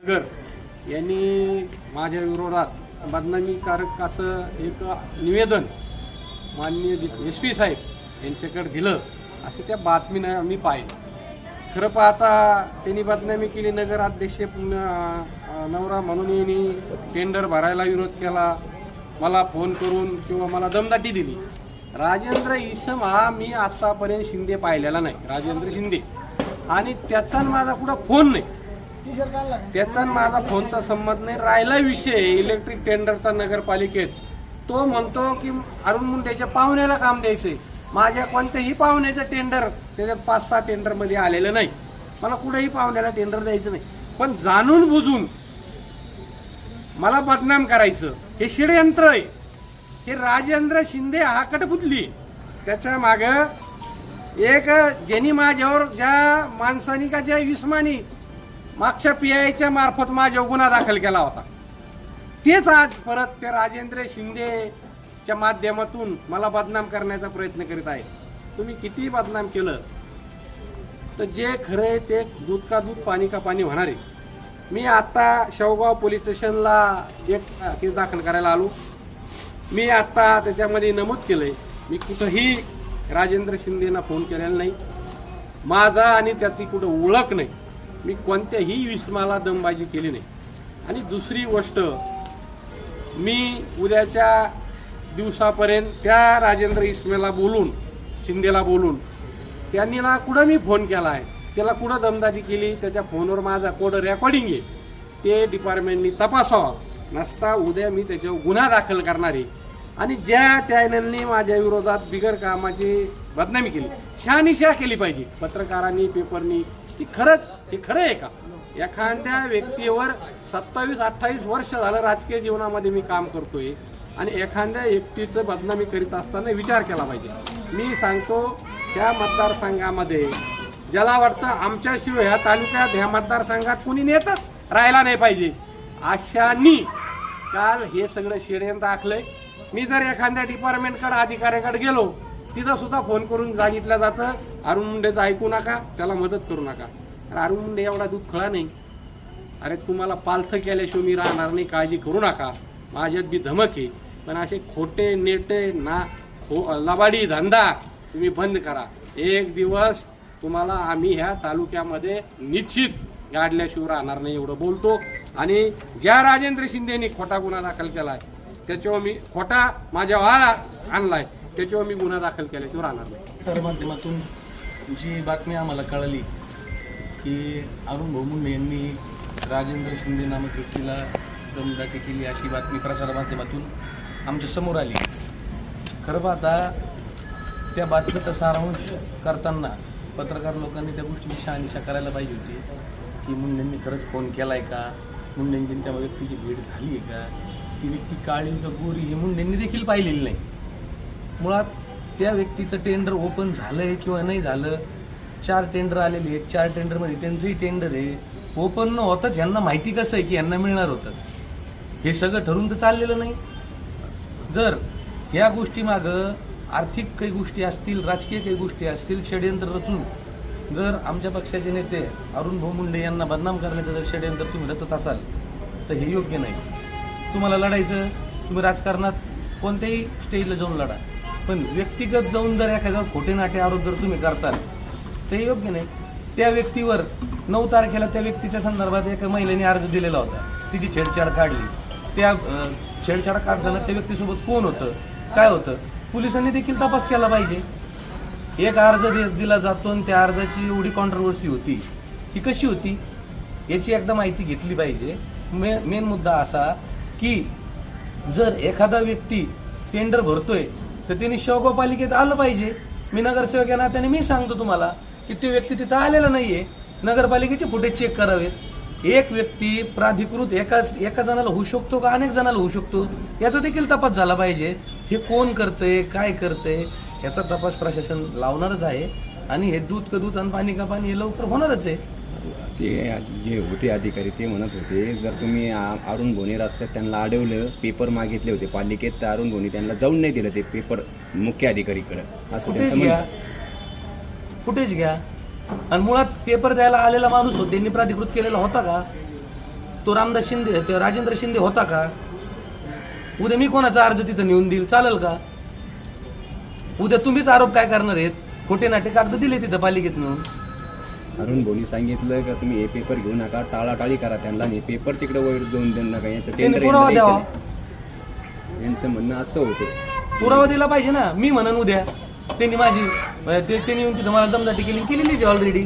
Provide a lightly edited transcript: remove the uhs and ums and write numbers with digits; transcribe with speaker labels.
Speaker 1: नगर यांनी माझ्या विरोधात बदनामीकारक असं एक निवेदन माननीय SP साहेब यांच्याकडे दिलं असं त्या बातमीनं मी पाहिलं। खरं पाहता त्यांनी बदनामी केली, नगराध्यक्ष नवरा म्हणून यांनी टेंडर भरायला विरोध केला, मला फोन करून किंवा मला दमदाटी दिली। राजेंद्र इसम हा मी आतापर्यंत शिंदे पाहिलेला नाही, राजेंद्र शिंदे, आणि त्याचा माझा कुठं फोन नाही, त्याचा माझा फोनचा संबंध नाही। राहिला विषय इलेक्ट्रिक टेंडरचा नगरपालिकेत, तो म्हणतो की अरुण मुंडेच्या पाहुण्याला काम द्यायचंय। माझ्या कोणत्याही पाहुण्याचं टेंडर त्याच्या 5-6 टेंडरमध्ये आलेलं नाही, मला कुठेही पाहुण्याला टेंडर द्यायचं नाही। पण जाणून बुजून मला बदनाम करायचं हे षडयंत्र आहे। हे राजेंद्र शिंदे हा कटपुतली, त्याच्या मागं एक ज्यांनी माझ्यावर ज्या माणसानी का ज्या विस्मानी मागच्या PIच्या मार्फत माझ्यावर गुन्हा दाखल केला होता, तेच आज परत ते राजेंद्र शिंदेच्या माध्यमातून मला बदनाम करण्याचा प्रयत्न करीत आहे। तुम्ही किती बदनाम केलं तर जे खरं ते दूध का दूध पाणी का पाणी होणार आहे। मी आता शेवगाव पोलीस स्टेशनला एक केस दाखल करायला आलो। मी आता त्याच्यामध्ये नमूद केलंय मी कुठंही राजेंद्र शिंदेना फोन केलेला नाही, माझा आणि त्याची कुठं ओळख नाही, मी कोणत्याही विस्माला दमबाजी केली नाही। आणि दुसरी गोष्ट, मी उद्याच्या दिवसापर्यंत त्या राजेंद्र इसमेला बोलून शिंदेला बोलून त्यांनी ना कुठं मी फोन केला आहे, त्याला कुठं दमदाटी केली, त्याच्या फोनवर माझा कोड रेकॉर्डिंग आहे, ते डिपार्टमेंटनी तपासावा, नसता उद्या मी त्याच्यावर गुन्हा दाखल करणार आहे। आणि ज्या चॅनलनी माझ्या विरोधात बिगर कामाची बदनामी केली, शहानिशा केली पाहिजे पत्रकारांनी, पेपरनी, की खरंच हे खरं आहे का? एखाद्या व्यक्तीवर 27-28 वर्ष झालं राजकीय जीवनामध्ये मी काम करतोय आणि एखाद्या व्यक्तीचं बदनामी करीत असताना विचार केला पाहिजे। मी सांगतो, त्या मतदारसंघामध्ये ज्याला वाटतं आमच्याशिवाय ह्या तालुक्यात ह्या मतदारसंघात कोणी नेतच राहायला नाही पाहिजे, अशांनी काल हे सगळं षडयंत्र आखलंय। मी जर एखाद्या डिपार्टमेंटकडे अधिकाऱ्याकडे गेलो, तिथं सुद्धा फोन करून सांगितलं जातं अरुण मुंडेचं ऐकू नका, त्याला मदत करू नका। अरे अरुण मुंडे एवढा दूध खळा नाही, अरे तुम्हाला पालथं केल्याशिवाय मी राहणार नाही, काळजी करू नका, माझ्यात बी धमक आहे। पण असे खोटे नेटे ना लबाडी धंदा तुम्ही बंद करा। एक दिवस तुम्हाला आम्ही ह्या तालुक्यामध्ये निश्चित गाडल्याशिवाय राहणार नाही, एवढं बोलतो। आणि ज्या राजेंद्र शिंदेनी खोटा गुन्हा दाखल केलाय, त्याच्यावर मी खोटा माझ्या वाळा आणलाय, त्याच्यावर मी गुन्हा दाखल केल्याशिवाय राहणार नाही।
Speaker 2: तर माध्यमातून जी बातमी आम्हाला कळाली की अरुण भाऊ मुंडे यांनी राजेंद्र शिंदे नामक व्यक्तीला दमदाटी केली, अशी बातमी प्रसारमाध्यमातून आमच्या समोर आली। खरं पाहता त्या बातमीचा सारांश करताना पत्रकार लोकांनी त्या गोष्टीची शहानिशा करायला पाहिजे होती की मुंडेंनी खरंच फोन केला आहे का, मुंडेंची त्या व्यक्तीची भेट झाली आहे का, ती व्यक्ती काळी का गोरी हे मुंडेंनी देखील पाहिलेलं नाही। मुळात त्या व्यक्तीचं टेंडर ओपन झालं आहे किंवा नाही झालं, 4 टेंडर आलेले आहेत, 4 टेंडरमध्ये त्यांचंही टेंडर आहे, ओपन न होताच यांना माहिती कसं आहे की यांना मिळणार होतं, हे सगळं ठरून तर चाललेलं नाही। जर ह्या गोष्टीमागं आर्थिक काही गोष्टी असतील, राजकीय काही गोष्टी असतील, षडयंत्र रचून जर आमच्या पक्षाचे नेते अरुण भाऊ मुंडे यांना बदनाम करण्याचं जर षडयंत्र तुम्ही रचत असाल तर हे योग्य नाही। तुम्हाला लढायचं, तुम्ही राजकारणात कोणत्याही स्टेजला जाऊन लढा, पण व्यक्तिगत जाऊन जर एखाद्या खोटे नाटे आरोप जर तुम्ही करताल तर हे योग्य नाही। त्या व्यक्तीवर 9 तारखेला त्या व्यक्तीच्या संदर्भात एका महिलेने अर्ज दिलेला होता, तिची छेडछाड काढली, त्या छेडछाड काढताना त्या व्यक्तीसोबत कोण होतं, काय होतं, पोलिसांनी देखील तपास केला पाहिजे। एक अर्ज दिला जातो आणि त्या अर्जाची एवढी कॉन्ट्रोवर्सी होती, ती कशी होती याची एकदा माहिती घेतली पाहिजे। मेन मुद्दा असा की जर एखादा व्यक्ती टेंडर भरतोय तर त्यांनी शेवगाव पालिकेत आलं पाहिजे। मी नगरसेवक या नात्याने मी सांगतो तुम्हाला की तो व्यक्ती तिथं आलेला नाहीये, नगरपालिकेचे फुटेज चेक करावेत। एक व्यक्ती प्राधिकृत एका जणाला होऊ शकतो का अनेक जणाला होऊ शकतो याचा देखील तपास झाला पाहिजे। हे कोण करतंय, काय करतंय याचा तपास प्रशासन लावणारच आहे आणि हे दूध का दूध आणि पाणी का पाणी हे लवकर होणारच आहे।
Speaker 3: ते जे होते अधिकारी ते म्हणत होते जर तुम्ही अरुण भोणे रस्त्यात त्यांना अडवलं, पेपर मागितले होते पालिकेत, तर अरुण भोणे त्यांना जाऊन नाही दिलं ते पेपर मुख्य अधिकारीकडे, असं
Speaker 2: फुटेज घ्या। आणि मुळात पेपर द्यायला आलेला माणूस त्यांनी प्राधिकृत केलेला होता का? तो रामदास शिंदे ते राजेंद्र शिंदे होता का? उद्या मी कोणाचा अर्ज तिथं नेऊन देईल, चालेल का? उद्या तुम्हीच आरोप काय करणार आहेत? खोटे नाटे कागद दिले तिथं पालिकेतून.
Speaker 3: अरुण भोनी सांगितलं का तुम्ही हे पेपर घेऊ नका, टाळाटाळी करा त्यांना, आणि हे पेपर तिकडे वैर जाऊन देऊ नका, यांचं
Speaker 2: त्यांनी
Speaker 3: टेंडर
Speaker 2: पुरावा द्यावा.
Speaker 3: यांचं म्हणणं असं होतं.
Speaker 2: पुरावा दिला पाहिजे ना. मी म्हणन उद्या त्यांनी माझी त्यांनी येऊन तिथं मला दमदाटी केलेलीच आहे ऑलरेडी.